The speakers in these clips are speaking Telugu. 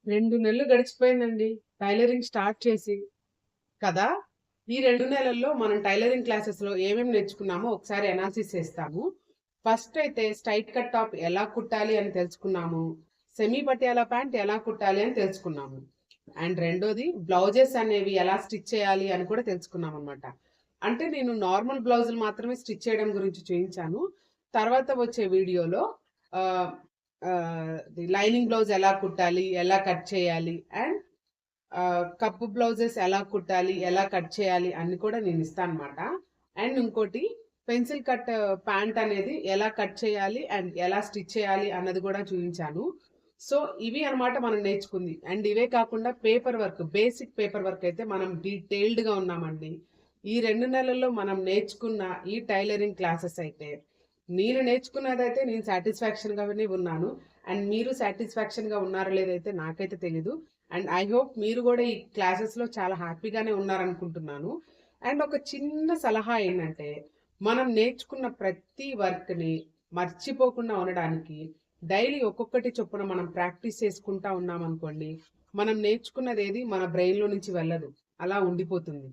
2 నెలలు గడిచిపోయిందండి టైలరింగ్ స్టార్ట్ చేసి. కదా! ఈ 2 నెలల్లో మనం టైలరింగ్ క్లాసెస్‌లో ఏమేమి నేర్చుకున్నామో ఒకసారి అనాలిసిస్ చేస్తాము. ఫస్ట్ అయితే స్ట్రెయిట్ కట్ టాప్ ఎలా కుట్టాలి అని తెలుసుకున్నాము. సెమీ పటియాలా ప్యాంట్ ఎలా కుట్టాలి అని తెలుసుకున్నాము. అండ్ రెండోది బ్లౌజెస్ అనేవి ఎలా స్టిచ్ చేయాలి అని కూడా తెలుసుకున్నామనమాట. అంటే నేను నార్మల్ బ్లౌజులు మాత్రమే స్టిచ్ చేయడం గురించి చూయించాను. తర్వాత వచ్చే వీడియోలో ఆహ్, లైనింగ్ బ్లౌజ్ ఎలా కుట్టాలి, ఎలా కట్ చేయాలి అండ్ కప్పు బ్లౌజెస్ ఎలా కుట్టాలి, ఎలా కట్ చేయాలి అని కూడా నేను ఇస్తానమాట. అండ్ ఇంకోటి పెన్సిల్ కట్ ప్యాంట్ అనేది ఎలా కట్ చేయాలి అండ్ ఎలా స్టిచ్ చేయాలి అన్నది కూడా చూపించాను. సో ఇవి అన్నమాట మనం నేర్చుకుంది. అండ్ ఇవే కాకుండా paper work, basic paper work అయితే మనం డీటెయిల్డ్‌గా ఉన్నామండి. ఈ 2 నెలల్లో మనం నేర్చుకున్న ఈ టైలరింగ్ క్లాసెస్ అయితే నేను నేర్చుకున్నదైతే నేను సాటిస్ఫాక్షన్‌గానే ఉన్నాను. అండ్ మీరు సాటిస్ఫాక్షన్‌గా ఉన్నారో లేదైతే నాకైతే తెలీదు. అండ్ ఐ హోప్ మీరు కూడా ఈ క్లాసెస్‌లో చాలా హ్యాపీగానే ఉన్నారనుకుంటున్నాను. అండ్ ఒక చిన్న సలహా ఏంటంటే, మనం నేర్చుకున్న ప్రతి వర్క్‌ని మర్చిపోకుండా ఉండడానికి డైలీ ఒక్కొక్కటి చొప్పున మనం ప్రాక్టీస్ చేసుకుంటా ఉన్నామనుకోండి, మనం నేర్చుకున్నదేది మన బ్రెయిన్‌లో నుంచి వెళ్ళదు. అలా ఉండిపోతుంది.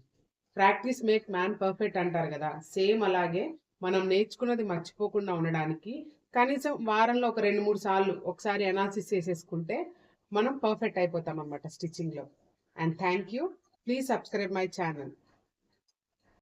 ప్రాక్టీస్ మేక్ మ్యాన్ పర్ఫెక్ట్ అంటారు కదా! సేమ్ అలాగే మనం నేర్చుకున్నది మర్చిపోకుండా ఉండడానికి కనీసం వారంలో ఒక 2, 3 సార్లు ఒకసారి అనాలిసిస్ చేసేసుకుంటే మనం పర్ఫెక్ట్ అయిపోతామనమాట స్టిచ్చింగ్‌లో. And thank you. Please subscribe my channel.